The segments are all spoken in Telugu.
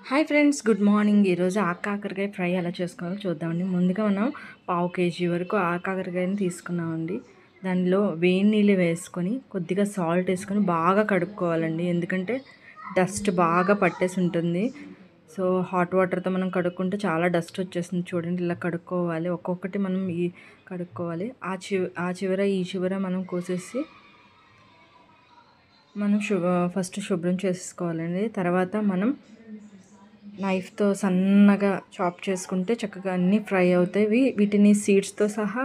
Hi friends, good morning. ఈరోజు ఆకాకరకాయ ఫ్రై ఎలా చేసుకోవాలో చూద్దామండి. ముందుగా మనం పావు కేజీ వరకు ఆకాకరకాయని తీసుకున్నామండి. దానిలో వేడి నీళ్ళు వేసుకొని కొద్దిగా సాల్ట్ వేసుకొని బాగా కడుక్కోవాలండి. ఎందుకంటే డస్ట్ బాగా పట్టేసి ఉంటుంది. సో హాట్ వాటర్తో మనం కడుక్కుంటే చాలా డస్ట్ వచ్చేస్తుంది. చూడండి, ఇలా కడుక్కోవాలి. ఒక్కొక్కటి మనం కడుక్కోవాలి. ఆ చివర ఈ చివర మనం కోసేసి మనం ఫస్ట్ శుభ్రం చేసుకోవాలండి. తర్వాత మనం నైఫ్తో సన్నగా చాప్ చేసుకుంటే చక్కగా అన్నీ ఫ్రై అవుతాయి. వీటిని సీడ్స్తో సహా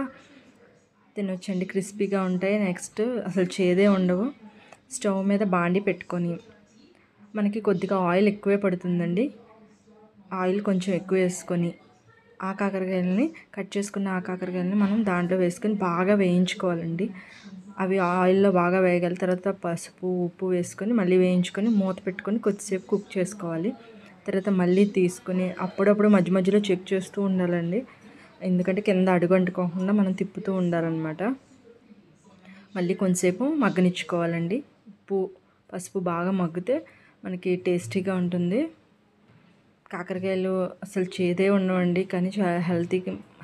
తినొచ్చండి, క్రిస్పీగా ఉంటాయి. నెక్స్ట్ అసలు చేదే ఉండవు. స్టవ్ మీద బాండి పెట్టుకొని మనకి కొద్దిగా ఆయిల్ ఎక్కువే పడుతుందండి. ఆయిల్ కొంచెం ఎక్కువ వేసుకొని కాకరకాయలని కట్ చేసుకున్న కాకరకాయలని మనం దాంట్లో వేసుకొని బాగా వేయించుకోవాలండి. అవి ఆయిల్లో బాగా వేయగల తర్వాత పసుపు ఉప్పు వేసుకొని మళ్ళీ వేయించుకొని మూత పెట్టుకొని కొద్దిసేపు కుక్ చేసుకోవాలి. తర్వాత మళ్ళీ తీసుకుని అప్పుడప్పుడు మధ్య మధ్యలో చెక్ చేస్తూ ఉండాలండి. ఎందుకంటే కింద అడుగు అంటుకోకుండా మనం తిప్పుతూ ఉండాలన్నమాట. మళ్ళీ కొంచెంసేపు మగ్గనిచ్చుకోవాలండి. ఉప్పు పసుపు బాగా మగ్గితే మనకి టేస్టీగా ఉంటుంది. కాకరకాయలు అసలు చేదే ఉండవండి, కానీ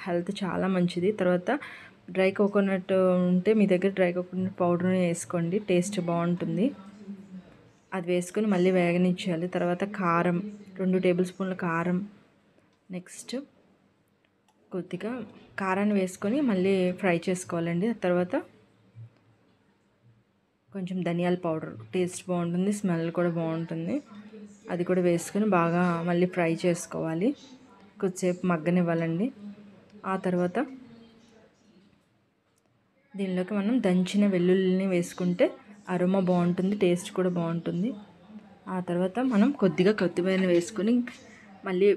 హెల్త్ చాలా మంచిది. తర్వాత డ్రై కోకోనట్ ఉంటే మీ దగ్గర డ్రై కోకోనట్ పౌడర్ని వేసుకోండి, టేస్ట్ బాగుంటుంది. అది వేసుకొని మళ్ళీ వేగనిచ్చేయాలి. తర్వాత కారం 2 టేబుల్ స్పూన్ల కారం, నెక్స్ట్ కొద్దిగా కారాన్ని వేసుకొని మళ్ళీ ఫ్రై చేసుకోవాలండి. తర్వాత కొంచెం ధనియాల పౌడర్, టేస్ట్ బాగుంటుంది, స్మెల్ కూడా బాగుంటుంది. అది కూడా వేసుకొని బాగా మళ్ళీ ఫ్రై చేసుకోవాలి. కొద్దిసేపు మగ్గనివ్వాలండి. ఆ తర్వాత దీనిలోకి మనం దంచిన వెల్లుల్లిని వేసుకుంటే అరోమా బాగుంటుంది, టేస్ట్ కూడా బాగుంటుంది. ఆ తర్వాత మనం కొద్దిగా కొత్తిమీరని వేసుకొని మళ్ళీ